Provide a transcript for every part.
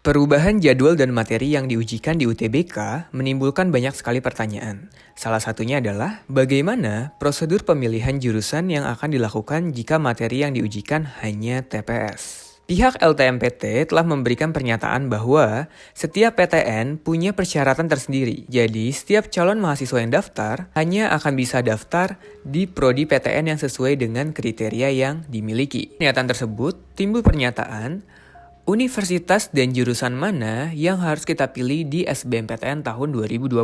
Perubahan jadwal dan materi yang diujikan di UTBK menimbulkan banyak sekali pertanyaan. Salah satunya adalah bagaimana prosedur pemilihan jurusan yang akan dilakukan jika materi yang diujikan hanya TPS. Pihak LTMPT telah memberikan pernyataan bahwa setiap PTN punya persyaratan tersendiri. Jadi, setiap calon mahasiswa yang daftar hanya akan bisa daftar di prodi PTN yang sesuai dengan kriteria yang dimiliki. Pernyataan tersebut timbul pernyataan, universitas dan jurusan mana yang harus kita pilih di SBMPTN tahun 2020?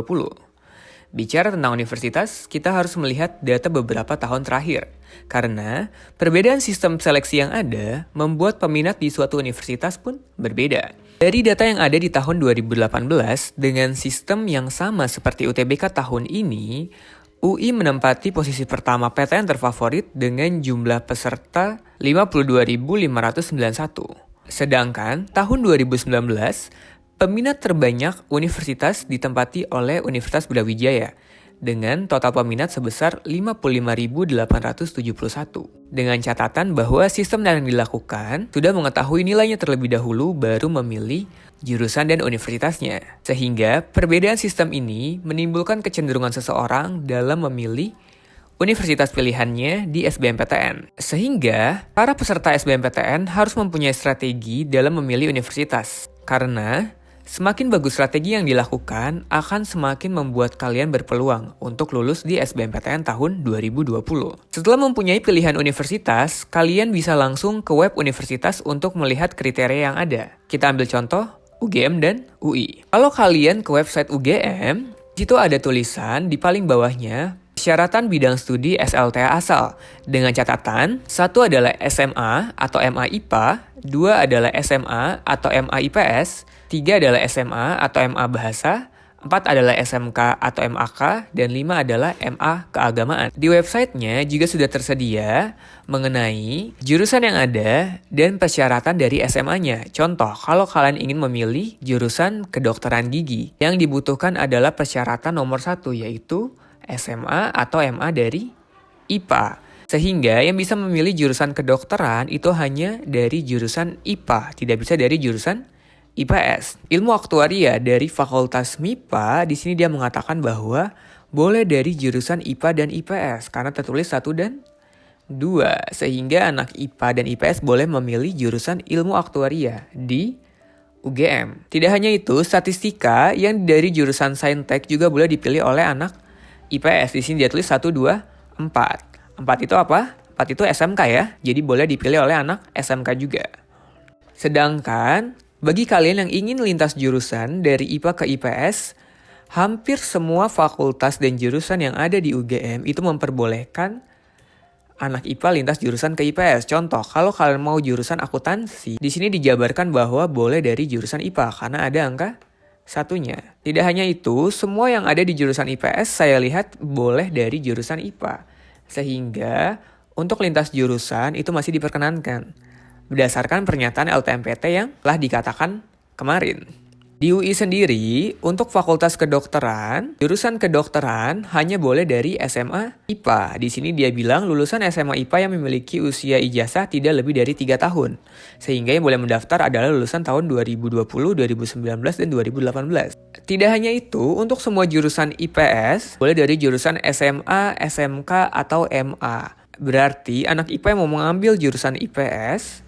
Bicara tentang universitas, kita harus melihat data beberapa tahun terakhir. Karena perbedaan sistem seleksi yang ada membuat peminat di suatu universitas pun berbeda. Dari data yang ada di tahun 2018, dengan sistem yang sama seperti UTBK tahun ini, UI menempati posisi pertama PTN terfavorit dengan jumlah peserta 52.591. Sedangkan tahun 2019, peminat terbanyak universitas ditempati oleh Universitas Brawijaya dengan total peminat sebesar 55.871. Dengan catatan bahwa sistem yang dilakukan sudah mengetahui nilainya terlebih dahulu baru memilih jurusan dan universitasnya. Sehingga perbedaan sistem ini menimbulkan kecenderungan seseorang dalam memilih universitas pilihannya di SBMPTN. Sehingga, para peserta SBMPTN harus mempunyai strategi dalam memilih universitas. Karena, semakin bagus strategi yang dilakukan, akan semakin membuat kalian berpeluang untuk lulus di SBMPTN tahun 2020. Setelah mempunyai pilihan universitas, kalian bisa langsung ke web universitas untuk melihat kriteria yang ada. Kita ambil contoh, UGM dan UI. Kalau kalian ke website UGM, di situ ada tulisan di paling bawahnya, persyaratan bidang studi SLTA asal, dengan catatan, 1 adalah SMA atau MA IPA, 2 adalah SMA atau MA IPS, 3 adalah SMA atau MA Bahasa, 4 adalah SMK atau MAK, dan 5 adalah MA Keagamaan. Di websitenya juga sudah tersedia mengenai jurusan yang ada dan persyaratan dari SMA-nya. Contoh, kalau kalian ingin memilih jurusan kedokteran gigi, yang dibutuhkan adalah persyaratan nomor 1, yaitu SMA atau MA dari IPA. Sehingga yang bisa memilih jurusan kedokteran itu hanya dari jurusan IPA, tidak bisa dari jurusan IPS. Ilmu aktuaria dari Fakultas MIPA, di sini dia mengatakan bahwa boleh dari jurusan IPA dan IPS karena tertulis 1 dan 2. Sehingga anak IPA dan IPS boleh memilih jurusan ilmu aktuaria di UGM. Tidak hanya itu, statistika yang dari jurusan Saintek juga boleh dipilih oleh anak IPS. Di sini dia tulis 1, 2, 4. 4 itu apa? 4 itu SMK ya. Jadi boleh dipilih oleh anak SMK juga. Sedangkan bagi kalian yang ingin lintas jurusan dari IPA ke IPS, hampir semua fakultas dan jurusan yang ada di UGM itu memperbolehkan anak IPA lintas jurusan ke IPS. Contoh, kalau kalian mau jurusan akuntansi, di sini dijabarkan bahwa boleh dari jurusan IPA karena ada angka 1-nya. Tidak hanya itu, semua yang ada di jurusan IPS saya lihat boleh dari jurusan IPA. Sehingga untuk lintas jurusan itu masih diperkenankan. Berdasarkan pernyataan LTMPT yang telah dikatakan kemarin. Di UI sendiri, untuk fakultas kedokteran, jurusan kedokteran hanya boleh dari SMA IPA. Di sini dia bilang lulusan SMA IPA yang memiliki usia ijazah tidak lebih dari 3 tahun. Sehingga yang boleh mendaftar adalah lulusan tahun 2020, 2019, dan 2018. Tidak hanya itu, untuk semua jurusan IPS, boleh dari jurusan SMA, SMK, atau MA. Berarti anak IPA yang mau mengambil jurusan IPS,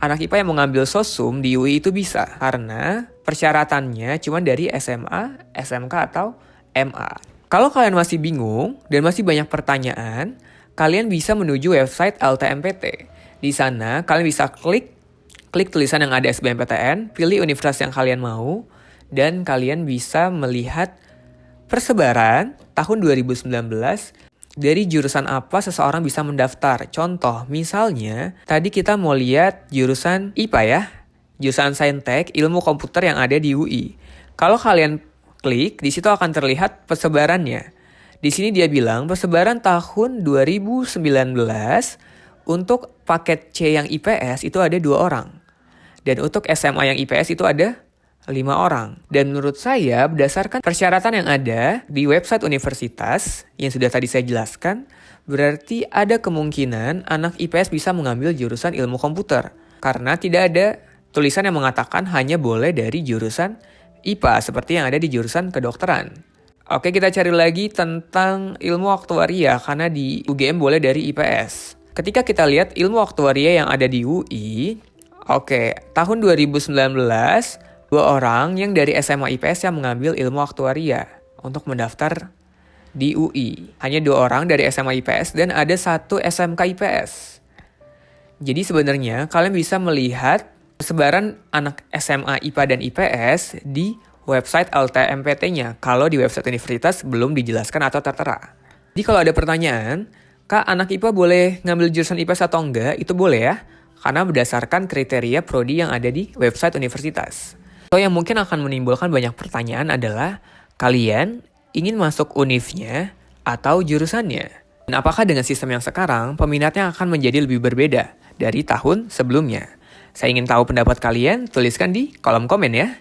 anak IPA yang mengambil sosum di UI itu bisa, karena persyaratannya cuma dari SMA, SMK, atau MA. Kalau kalian masih bingung dan masih banyak pertanyaan, kalian bisa menuju website LTMPT. Di sana kalian bisa klik tulisan yang ada SBMPTN, pilih universitas yang kalian mau, dan kalian bisa melihat persebaran tahun 2019 dari jurusan apa seseorang bisa mendaftar. Contoh, misalnya, tadi kita mau lihat jurusan IPA ya, jurusan Saintek, ilmu komputer yang ada di UI. Kalau kalian klik, di situ akan terlihat persebarannya. Di sini dia bilang persebaran tahun 2019 untuk paket C yang IPS itu ada 2 orang. Dan untuk SMA yang IPS itu ada 5 orang. Dan menurut saya, berdasarkan persyaratan yang ada di website universitas yang sudah tadi saya jelaskan, berarti ada kemungkinan anak IPS bisa mengambil jurusan ilmu komputer. Karena tidak ada tulisan yang mengatakan hanya boleh dari jurusan IPA, seperti yang ada di jurusan kedokteran. Oke, kita cari lagi tentang ilmu aktuaria, karena di UGM boleh dari IPS. Ketika kita lihat ilmu aktuaria yang ada di UI, tahun 2019, 2 orang yang dari SMA IPS yang mengambil ilmu aktuaria untuk mendaftar di UI. Hanya 2 orang dari SMA IPS dan ada 1 SMK IPS. Jadi sebenarnya kalian bisa melihat persebaran anak SMA IPA dan IPS di website LTMPT-nya. Kalau di website universitas belum dijelaskan atau tertera. Jadi kalau ada pertanyaan, Kak, anak IPA boleh ngambil jurusan IPS atau enggak? Itu boleh ya, karena berdasarkan kriteria prodi yang ada di website universitas. So, yang mungkin akan menimbulkan banyak pertanyaan adalah, kalian ingin masuk univnya atau jurusannya? Dan apakah dengan sistem yang sekarang, peminatnya akan menjadi lebih berbeda dari tahun sebelumnya? Saya ingin tahu pendapat kalian, tuliskan di kolom komen ya.